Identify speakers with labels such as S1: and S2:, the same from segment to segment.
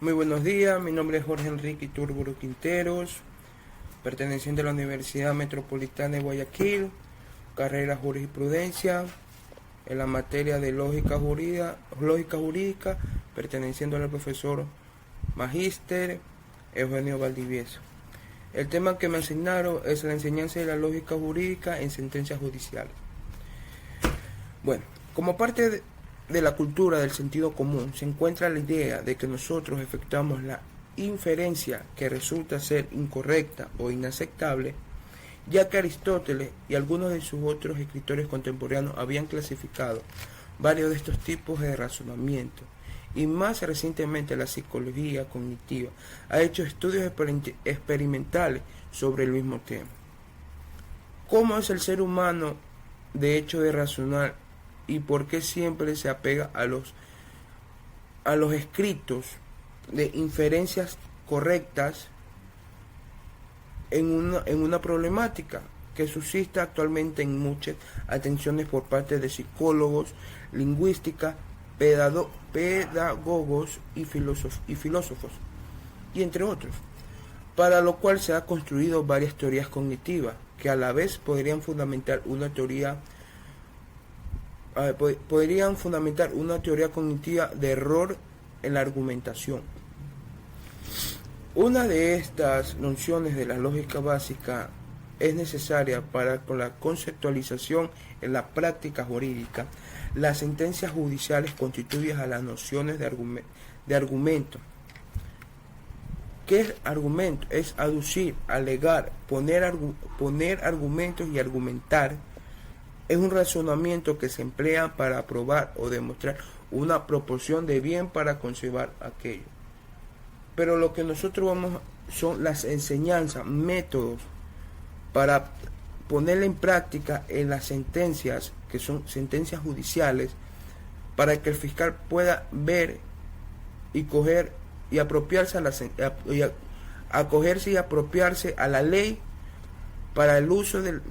S1: Muy buenos días, mi nombre es Jorge Enrique Iturburu Quinteros, perteneciente a la Universidad Metropolitana de Guayaquil, carrera Jurisprudencia, en la materia de lógica jurídica, perteneciendo al profesor Magíster Eugenio Valdivieso. El tema que me asignaron es la enseñanza de la lógica jurídica en sentencias judiciales. Bueno, como parte de la cultura del sentido común se encuentra la idea de que nosotros efectuamos la inferencia que resulta ser incorrecta o inaceptable, ya que Aristóteles y algunos de sus otros escritores contemporáneos habían clasificado varios de estos tipos de razonamiento, y más recientemente la psicología cognitiva ha hecho estudios experimentales sobre el mismo tema. ¿Cómo es el ser humano de hecho de razonar y por qué siempre se apega a los escritos de inferencias correctas en una problemática que subsiste actualmente en muchas atenciones por parte de psicólogos, lingüísticos, pedagogos y filósofos, y entre otros, para lo cual se ha construido varias teorías cognitivas que a la vez podrían fundamentar una teoría cognitiva de error en la argumentación. Una de estas nociones de la lógica básica es necesaria para con la conceptualización en la práctica jurídica. Las sentencias judiciales constituyen a las nociones de argumento. ¿Qué es argumento? Es aducir, alegar, poner argumentos y argumentar. Es un razonamiento que se emplea para probar o demostrar una proporción de bien para conservar aquello. Pero lo que nosotros vamos son las enseñanzas, métodos para ponerla en práctica en las sentencias, que son sentencias judiciales, para que el fiscal pueda ver y coger y apropiarse acogerse y apropiarse a la ley para el uso del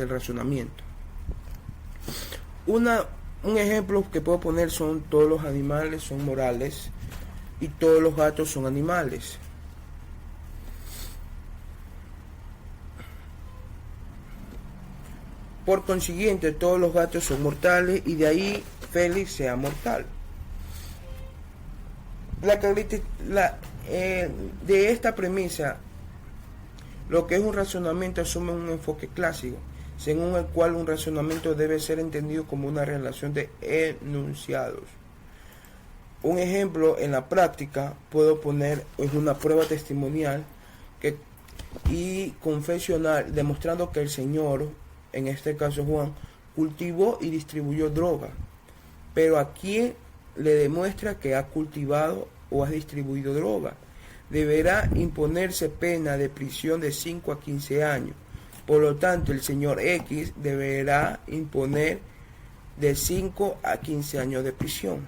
S1: razonamiento. Un ejemplo que puedo poner son: todos los animales son morales y todos los gatos son animales. Por consiguiente, todos los gatos son mortales y de ahí Félix sea mortal. De esta premisa, lo que es un razonamiento asume un enfoque clásico, según el cual un razonamiento debe ser entendido como una relación de enunciados. Un ejemplo en la práctica puedo poner es una prueba testimonial y confesional, demostrando que el señor, en este caso Juan, cultivó y distribuyó droga, pero a quién le demuestra que ha cultivado o ha distribuido droga. Deberá imponerse pena de prisión de 5 a 15 años. Por lo tanto, el señor X deberá imponer de 5 a 15 años de prisión.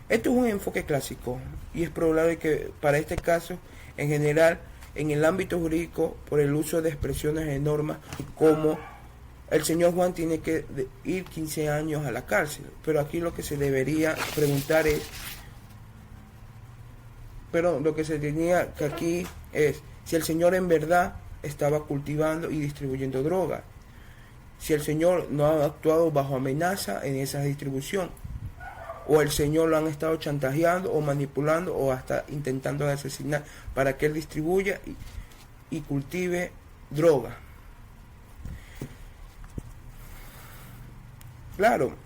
S1: Esto es un enfoque clásico y es probable que para este caso, en general, en el ámbito jurídico, por el uso de expresiones de normas como el señor Juan tiene que ir 15 años a la cárcel. Pero aquí lo que se debería preguntar es, lo que se tenía que aquí es si el señor en verdad estaba cultivando y distribuyendo droga, si el señor no ha actuado bajo amenaza en esa distribución, o el señor lo han estado chantajeando o manipulando o hasta intentando asesinar para que él distribuya y cultive droga. Claro,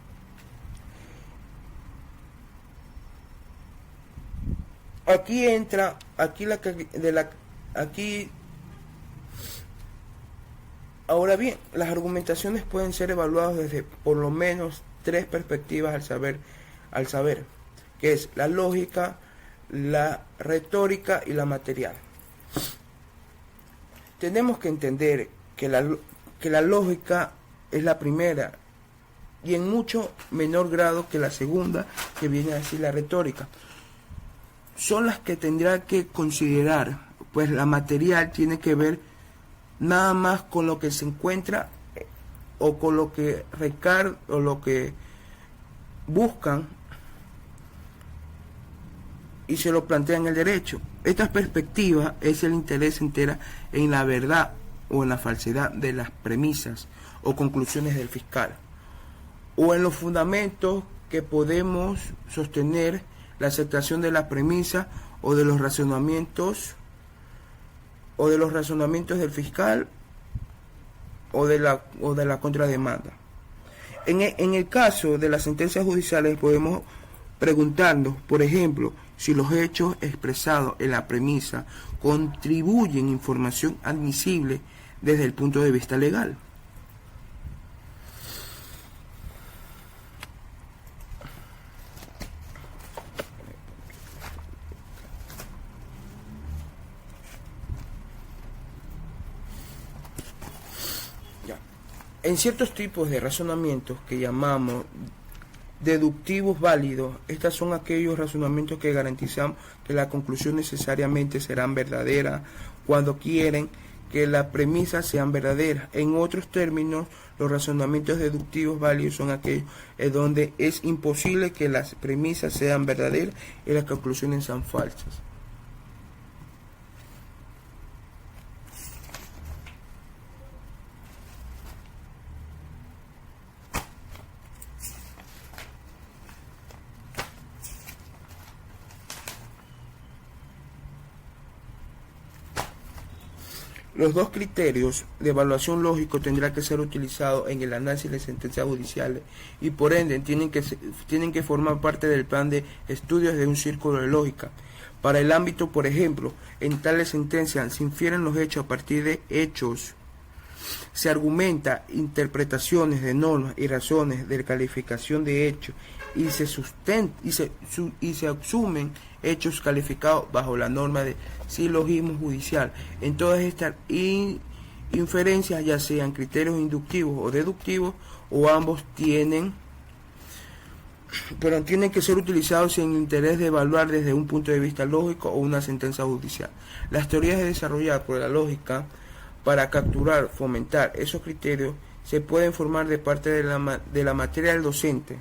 S1: aquí entra, ahora bien, las argumentaciones pueden ser evaluadas desde por lo menos 3 perspectivas al saber, que es la lógica, la retórica y la material. Tenemos que entender que la lógica es la primera y en mucho menor grado que la segunda, que viene a decir la retórica. Son las que tendrá que considerar, pues la material tiene que ver nada más con lo que se encuentra o con lo que buscan y se lo plantea en el derecho. Esta perspectiva es el interés entera en la verdad o en la falsedad de las premisas o conclusiones del fiscal, o en los fundamentos que podemos sostener la aceptación de la premisa o de los razonamientos del fiscal o de la contrademanda. En el caso de las sentencias judiciales podemos preguntarnos, por ejemplo, si los hechos expresados en la premisa contribuyen información admisible desde el punto de vista legal. En ciertos tipos de razonamientos que llamamos deductivos válidos, estos son aquellos razonamientos que garantizan que la conclusión necesariamente serán verdaderas cuando quieren que las premisas sean verdaderas. En otros términos, los razonamientos deductivos válidos son aquellos en donde es imposible que las premisas sean verdaderas y las conclusiones sean falsas. Los dos criterios de evaluación lógico tendrán que ser utilizados en el análisis de sentencias judiciales y por ende tienen que formar parte del plan de estudios de un círculo de lógica. Para el ámbito, por ejemplo, en tales sentencias se infieren los hechos a partir de hechos, se argumenta interpretaciones de normas y razones de calificación de hechos y se asumen hechos calificados bajo la norma de silogismo judicial. En todas estas inferencias, ya sean criterios inductivos o deductivos, o ambos tienen que ser utilizados en el interés de evaluar desde un punto de vista lógico o una sentencia judicial. Las teorías desarrolladas por la lógica para capturar, fomentar esos criterios se pueden formar de parte de la materia del docente.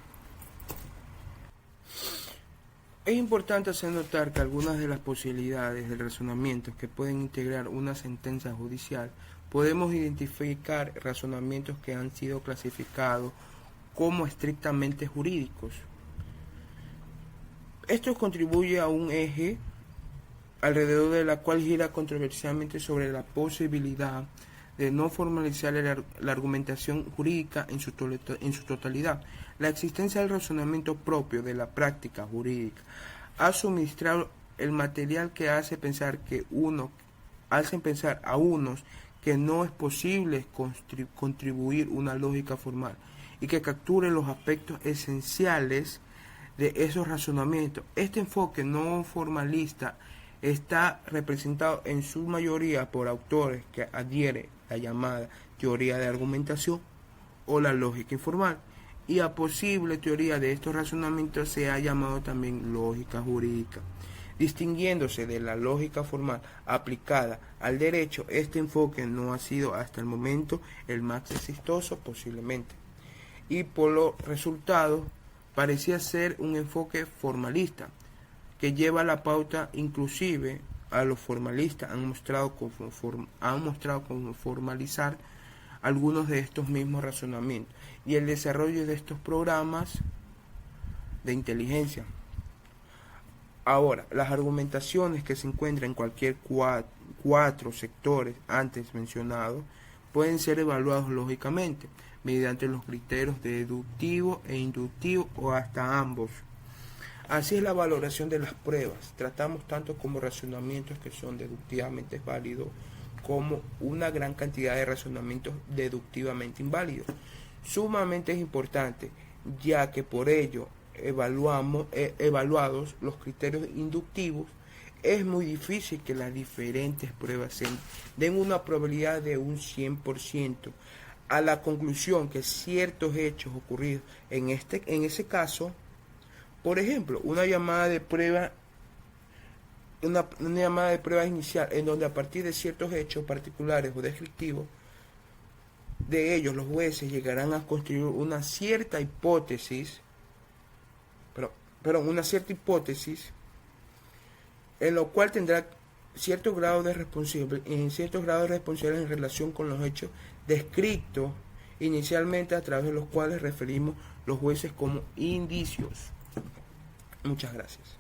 S1: Es importante hacer notar que algunas de las posibilidades del razonamiento que pueden integrar una sentencia judicial, podemos identificar razonamientos que han sido clasificados como estrictamente jurídicos. Esto contribuye a un eje alrededor de la cual gira controversialmente sobre la posibilidad de no formalizar la argumentación jurídica en su totalidad. La existencia del razonamiento propio de la práctica jurídica ha suministrado el material que hace pensar a unos que no es posible contribuir una lógica formal y que capture los aspectos esenciales de esos razonamientos. Este enfoque no formalista está representado en su mayoría por autores que adhieren a la llamada teoría de argumentación o la lógica informal, y a posible teoría de estos razonamientos se ha llamado también lógica jurídica. Distinguiéndose de la lógica formal aplicada al derecho, este enfoque no ha sido hasta el momento el más exitoso posiblemente, y por los resultados parecía ser un enfoque formalista, que lleva la pauta. Inclusive a los formalistas han mostrado como formalizar algunos de estos mismos razonamientos y el desarrollo de estos programas de inteligencia. Ahora, las argumentaciones que se encuentran en cualquier cuatro sectores antes mencionados pueden ser evaluados lógicamente mediante los criterios deductivo e inductivo o hasta ambos. Así es la valoración de las pruebas. Tratamos tanto como razonamientos que son deductivamente válidos como una gran cantidad de razonamientos deductivamente inválidos. Sumamente es importante, ya que por ello evaluados los criterios inductivos, es muy difícil que las diferentes pruebas den una probabilidad de un 100% a la conclusión que ciertos hechos ocurridos en ese caso. Por ejemplo, una llamada de prueba inicial en donde a partir de ciertos hechos particulares o descriptivos de ellos los jueces llegarán a construir una cierta hipótesis en lo cual tendrá cierto grado de responsabilidad en relación con los hechos descritos inicialmente, a través de los cuales referimos los jueces como indicios. Muchas gracias.